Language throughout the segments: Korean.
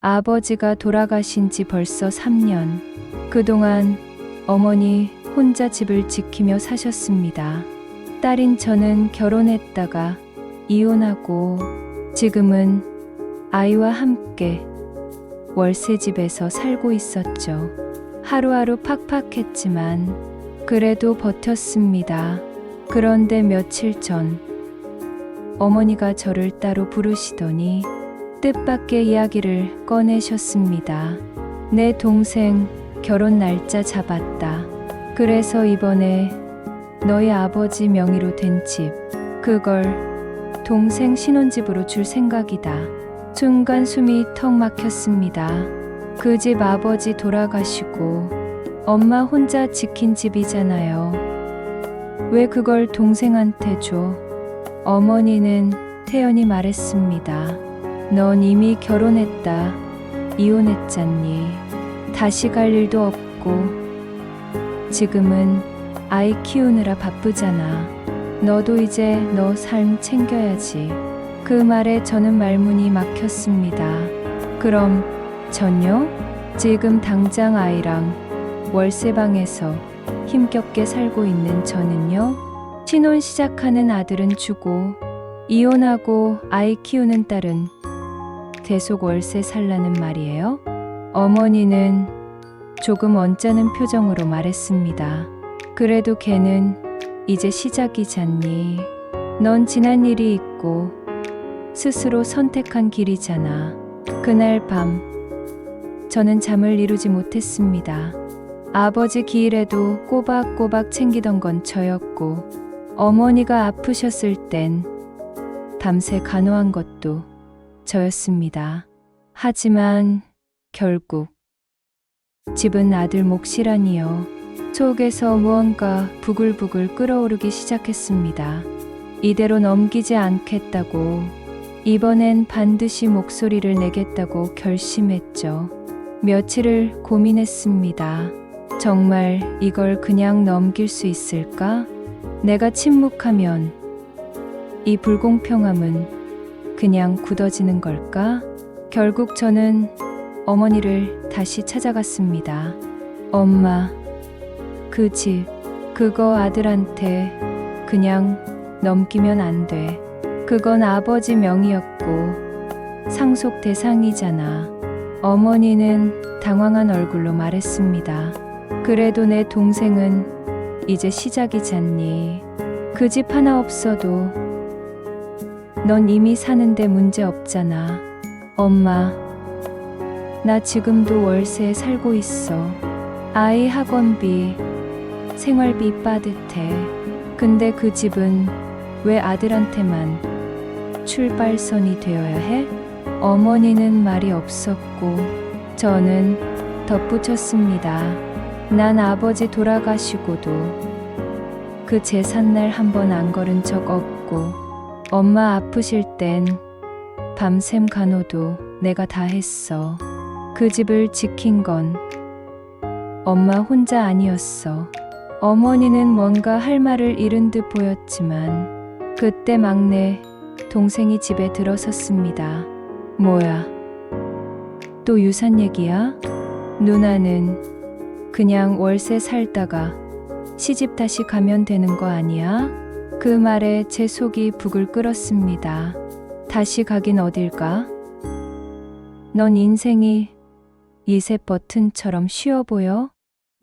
아버지가 돌아가신 지 벌써 3년. 그동안 어머니 혼자 집을 지키며 사셨습니다. 딸인 저는 결혼했다가 이혼하고 지금은 아이와 함께 월세집에서 살고 있었죠. 하루하루 팍팍했지만 그래도 버텼습니다. 그런데 며칠 전 어머니가 저를 따로 부르시더니 뜻밖의 이야기를 꺼내셨습니다. 내 동생 결혼 날짜 잡았다. 그래서 이번에 너희 아버지 명의로 된 집, 그걸 동생 신혼집으로 줄 생각이다. 순간 숨이 턱 막혔습니다. 그 집 아버지 돌아가시고 엄마 혼자 지킨 집이잖아요. 왜 그걸 동생한테 줘? 어머니는 태연히 말했습니다. 넌 이미 결혼했다. 이혼했잖니. 다시 갈 일도 없고 지금은 아이 키우느라 바쁘잖아. 너도 이제 너 삶 챙겨야지. 그 말에 저는 말문이 막혔습니다. 그럼 전요? 지금 당장 아이랑 월세방에서 힘겹게 살고 있는 저는요? 신혼 시작하는 아들은 주고 이혼하고 아이 키우는 딸은 계속 월세 살라는 말이에요? 어머니는 조금 언짢은 표정으로 말했습니다. 그래도 걔는 이제 시작이잖니. 넌 지난 일이 있고 스스로 선택한 길이잖아. 그날 밤 저는 잠을 이루지 못했습니다. 아버지 기일에도 꼬박꼬박 챙기던 건 저였고 어머니가 아프셨을 땐 밤새 간호한 것도 저였습니다. 하지만 결국 집은 아들 몫이라니요. 속에서 무언가 부글부글 끓어오르기 시작했습니다. 이대로 넘기지 않겠다고, 이번엔 반드시 목소리를 내겠다고 결심했죠. 며칠을 고민했습니다. 정말 이걸 그냥 넘길 수 있을까? 내가 침묵하면 이 불공평함은 그냥 굳어지는 걸까? 결국 저는 어머니를 다시 찾아갔습니다. 엄마, 그 집, 그거 아들한테 그냥 넘기면 안 돼. 그건 아버지 명의였고 상속 대상이잖아. 어머니는 당황한 얼굴로 말했습니다. 그래도 내 동생은 이제 시작이잖니. 그 집 하나 없어도 넌 이미 사는데 문제 없잖아. 엄마, 나 지금도 월세에 살고 있어. 아이 학원비, 생활비 빠듯해. 근데 그 집은 왜 아들한테만 출발선이 되어야 해? 어머니는 말이 없었고 저는 덧붙였습니다. 난 아버지 돌아가시고도 그 제삿날 한 번 안 걸은 적 없고 엄마 아프실 땐 밤샘 간호도 내가 다 했어. 그 집을 지킨 건 엄마 혼자 아니었어. 어머니는 뭔가 할 말을 잃은 듯 보였지만 그때 막내 동생이 집에 들어섰습니다. 뭐야? 또 유산 얘기야? 누나는 그냥 월세 살다가 시집 다시 가면 되는 거 아니야? 그 말에 제 속이 북을 끓었습니다. 다시 가긴 어딜까? 넌 인생이 리셋 버튼처럼 쉬워 보여?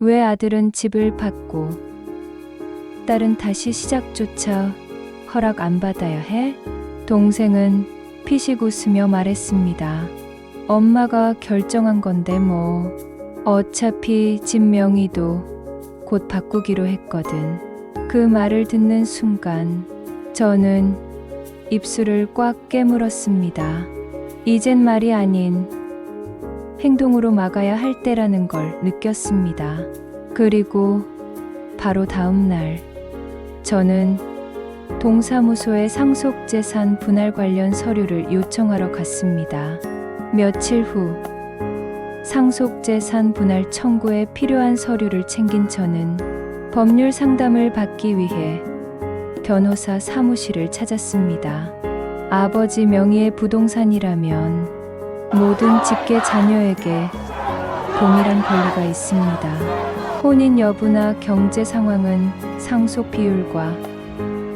왜 아들은 집을 받고 딸은 다시 시작조차 허락 안 받아야 해? 동생은 피식 웃으며 말했습니다. 엄마가 결정한 건데 뭐. 어차피 집 명의도 곧 바꾸기로 했거든. 그 말을 듣는 순간 저는 입술을 꽉 깨물었습니다. 이젠 말이 아닌 행동으로 막아야 할 때라는 걸 느꼈습니다. 그리고 바로 다음 날 저는 동사무소에 상속재산 분할 관련 서류를 요청하러 갔습니다. 며칠 후 상속재산 분할 청구에 필요한 서류를 챙긴 저는 법률 상담을 받기 위해 변호사 사무실을 찾았습니다. 아버지 명의의 부동산이라면 모든 직계 자녀에게 동일한 권리가 있습니다. 혼인 여부나 경제 상황은 상속 비율과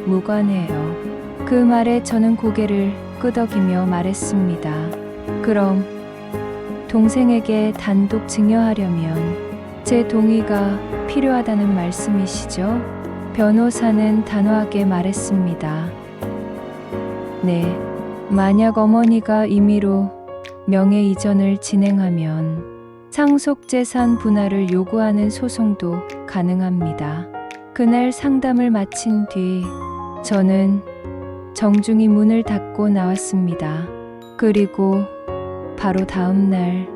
무관해요. 그 말에 저는 고개를 끄덕이며 말했습니다. 그럼 동생에게 단독 증여하려면 제 동의가 필요하다는 말씀이시죠? 변호사는 단호하게 말했습니다. 네, 만약 어머니가 임의로 명예 이전을 진행하면 상속재산 분할을 요구하는 소송도 가능합니다. 그날 상담을 마친 뒤 저는 정중히 문을 닫고 나왔습니다. 그리고 바로 다음 날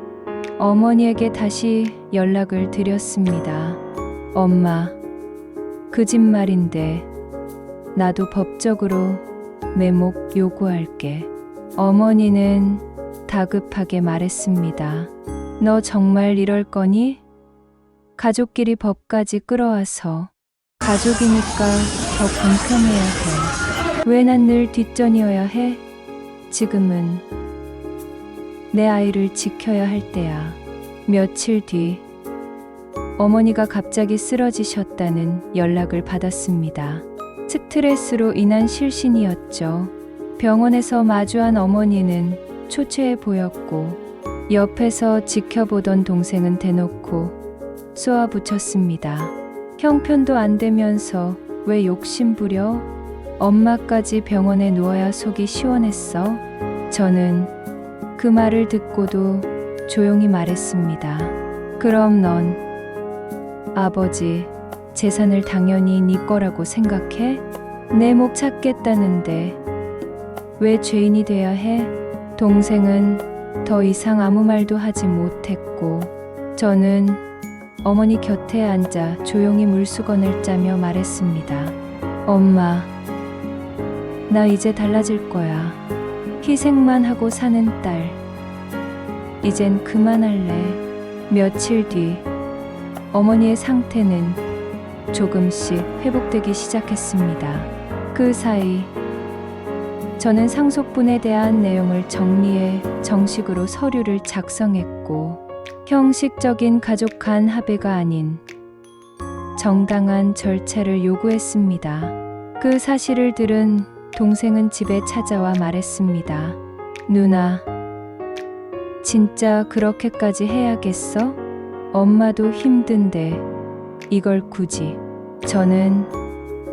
어머니에게 다시 연락을 드렸습니다. 엄마, 거짓말인데 나도 법적으로 매목 요구할게. 어머니는 다급하게 말했습니다. 너 정말 이럴 거니? 가족끼리 법까지 끌어와서 가족이니까 더 공평해야 해. 왜 난 늘 뒷전이어야 해? 지금은 내 아이를 지켜야 할 때야. 며칠 뒤 어머니가 갑자기 쓰러지셨다는 연락을 받았습니다. 스트레스로 인한 실신이었죠. 병원에서 마주한 어머니는 초췌해 보였고 옆에서 지켜보던 동생은 대놓고 쏘아붙였습니다. 형편도 안 되면서 왜 욕심부려? 엄마까지 병원에 누워야 속이 시원했어? 저는 그 말을 듣고도 조용히 말했습니다. 그럼 넌 아버지 재산을 당연히 네 거라고 생각해? 내 목 찾겠다는데 왜 죄인이 돼야 해? 동생은 더 이상 아무 말도 하지 못했고 저는 어머니 곁에 앉아 조용히 물수건을 짜며 말했습니다. 엄마, 나 이제 달라질 거야. 희생만 하고 사는 딸. 이젠 그만할래. 며칠 뒤 어머니의 상태는 조금씩 회복되기 시작했습니다. 그 사이 저는 상속분에 대한 내용을 정리해 정식으로 서류를 작성했고 형식적인 가족 간 합의가 아닌 정당한 절차를 요구했습니다. 그 사실을 들은 동생은 집에 찾아와 말했습니다. 누나, 진짜 그렇게까지 해야겠어? 엄마도 힘든데 이걸 굳이. 저는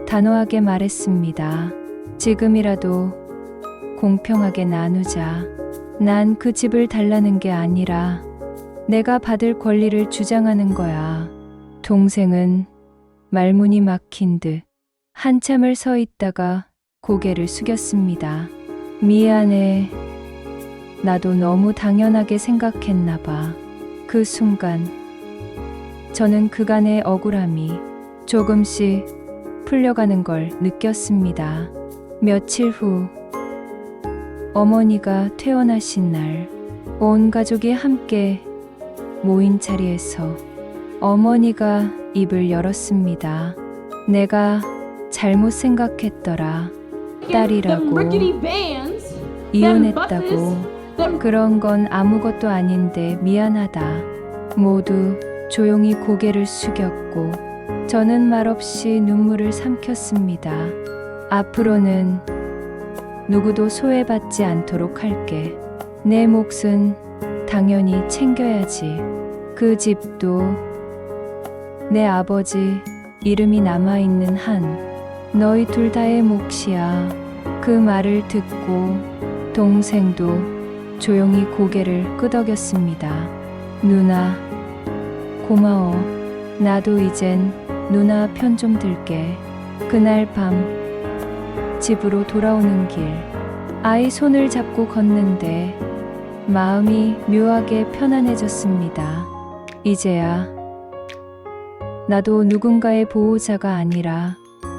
단호하게 말했습니다. 지금이라도 공평하게 나누자. 난 그 집을 달라는 게 아니라 내가 받을 권리를 주장하는 거야. 동생은 말문이 막힌 듯 한참을 서 있다가 고개를 숙였습니다. 미안해. 나도 너무 당연하게 생각했나 봐. 그 순간 저는 그간의 억울함이 조금씩 풀려가는 걸 느꼈습니다. 며칠 후 어머니가 퇴원하신 날 온 가족이 함께 모인 자리에서 어머니가 입을 열었습니다. 내가 잘못 생각했더라. 딸이라고 이혼했다고. 그런 건 아무것도 아닌데 미안하다. 모두 조용히 고개를 숙였고 저는 말없이 눈물을 삼켰습니다. 앞으로는 누구도 소외받지 않도록 할게. 내 몫은 당연히 챙겨야지. 그 집도 내 아버지 이름이 남아있는 한 너희 둘 다의 몫이야. 그 말을 듣고 동생도 조용히 고개를 끄덕였습니다. 누나, 고마워. 나도 이젠 누나 편 좀 들게. 그날 밤 집으로 돌아오는 길 아이 손을 잡고 걷는데 마음이 묘하게 편안해졌습니다. 이제야 나도 누군가의 보호자가 아니라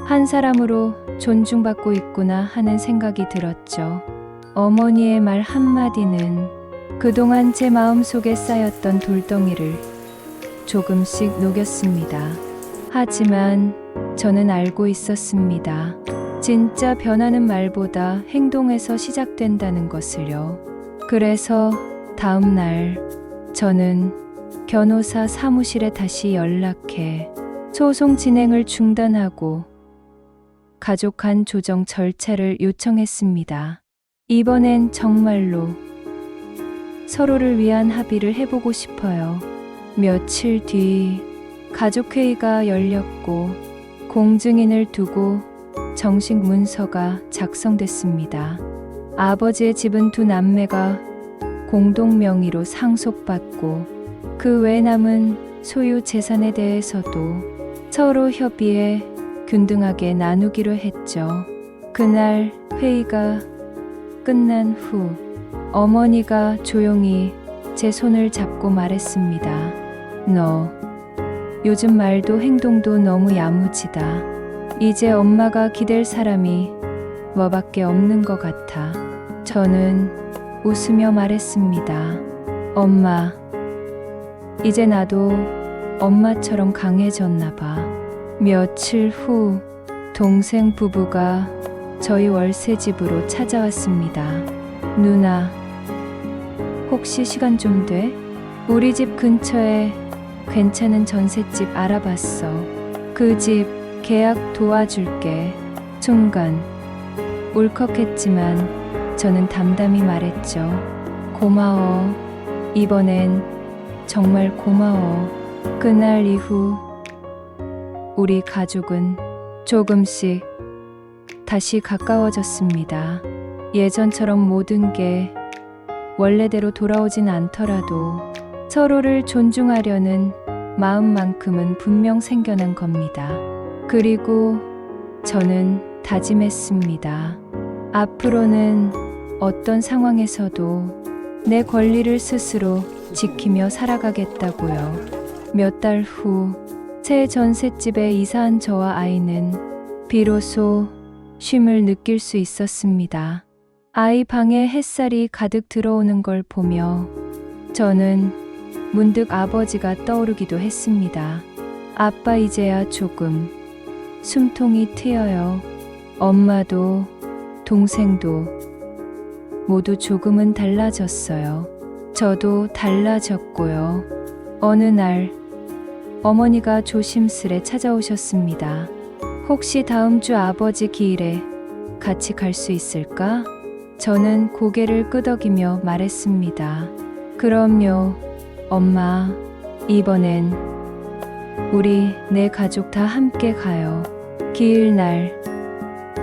한 사람으로 존중받고 있구나 하는 생각이 들었죠. 어머니의 말 한마디는 그동안 제 마음속에 쌓였던 돌덩이를 조금씩 녹였습니다. 하지만 저는 알고 있었습니다. 진짜 변하는 말보다 행동에서 시작된다는 것을요. 그래서 다음 날 저는 변호사 사무실에 다시 연락해 소송 진행을 중단하고 가족 간 조정 절차를 요청했습니다. 이번엔 정말로 서로를 위한 합의를 해보고 싶어요. 며칠 뒤 가족회의가 열렸고 공증인을 두고 정식 문서가 작성됐습니다. 아버지의 집은 두 남매가 공동 명의로 상속받고 그 외 남은 소유 재산에 대해서도 서로 협의해 균등하게 나누기로 했죠. 그날 회의가 끝난 후 어머니가 조용히 제 손을 잡고 말했습니다. 너 요즘 말도 행동도 너무 야무지다. 이제 엄마가 기댈 사람이 너밖에 없는 것 같아. 저는 웃으며 말했습니다. 엄마, 이제 나도 엄마처럼 강해졌나 봐. 며칠 후 동생 부부가 저희 월세 집으로 찾아왔습니다. 누나, 혹시 시간 좀 돼? 우리 집 근처에 괜찮은 전셋집 알아봤어. 그 집 계약 도와줄게. 순간 울컥했지만 저는 담담히 말했죠. 고마워. 이번엔 정말 고마워. 그날 이후 우리 가족은 조금씩 다시 가까워졌습니다. 예전처럼 모든 게 원래대로 돌아오진 않더라도 서로를 존중하려는 마음만큼은 분명 생겨난 겁니다. 그리고 저는 다짐했습니다. 앞으로는 어떤 상황에서도 내 권리를 스스로 지키며 살아가겠다고요. 몇 달 후 새 전셋집에 이사한 저와 아이는 비로소 쉼을 느낄 수 있었습니다. 아이 방에 햇살이 가득 들어오는 걸 보며 저는 문득 아버지가 떠오르기도 했습니다. 아빠 이제야 조금 숨통이 트여요. 엄마도 동생도 모두 조금은 달라졌어요. 저도 달라졌고요. 어느 날 어머니가 조심스레 찾아오셨습니다. 혹시 다음 주 아버지 기일에 같이 갈 수 있을까? 저는 고개를 끄덕이며 말했습니다. 그럼요, 엄마. 이번엔 우리 네 가족 다 함께 가요. 기일날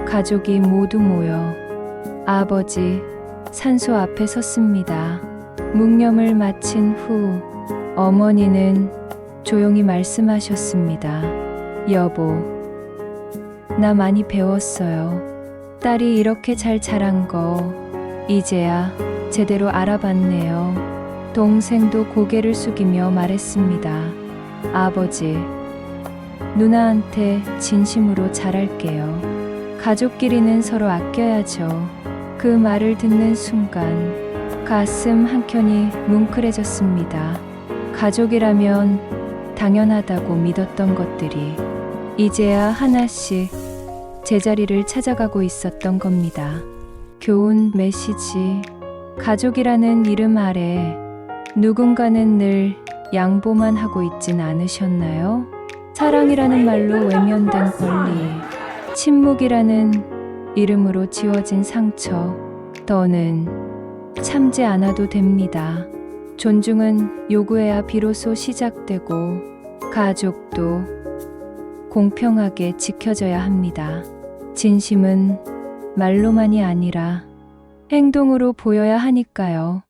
가족이 모두 모여 아버지 산소 앞에 섰습니다. 묵념을 마친 후 어머니는 조용히 말씀하셨습니다. 여보, 나 많이 배웠어요. 딸이 이렇게 잘 자란 거 이제야 제대로 알아봤네요. 동생도 고개를 숙이며 말했습니다. 아버지, 누나한테 진심으로 잘할게요. 가족끼리는 서로 아껴야죠. 그 말을 듣는 순간 가슴 한켠이 뭉클해졌습니다. 가족이라면 당연하다고 믿었던 것들이 이제야 하나씩 제자리를 찾아가고 있었던 겁니다. 교훈 메시지. 가족이라는 이름 아래 누군가는 늘 양보만 하고 있진 않으셨나요? 사랑이라는 말로 외면된 권리, 침묵이라는 이름으로 지워진 상처, 더는 참지 않아도 됩니다. 존중은 요구해야 비로소 시작되고 가족도 공평하게 지켜져야 합니다. 진심은 말로만이 아니라 행동으로 보여야 하니까요.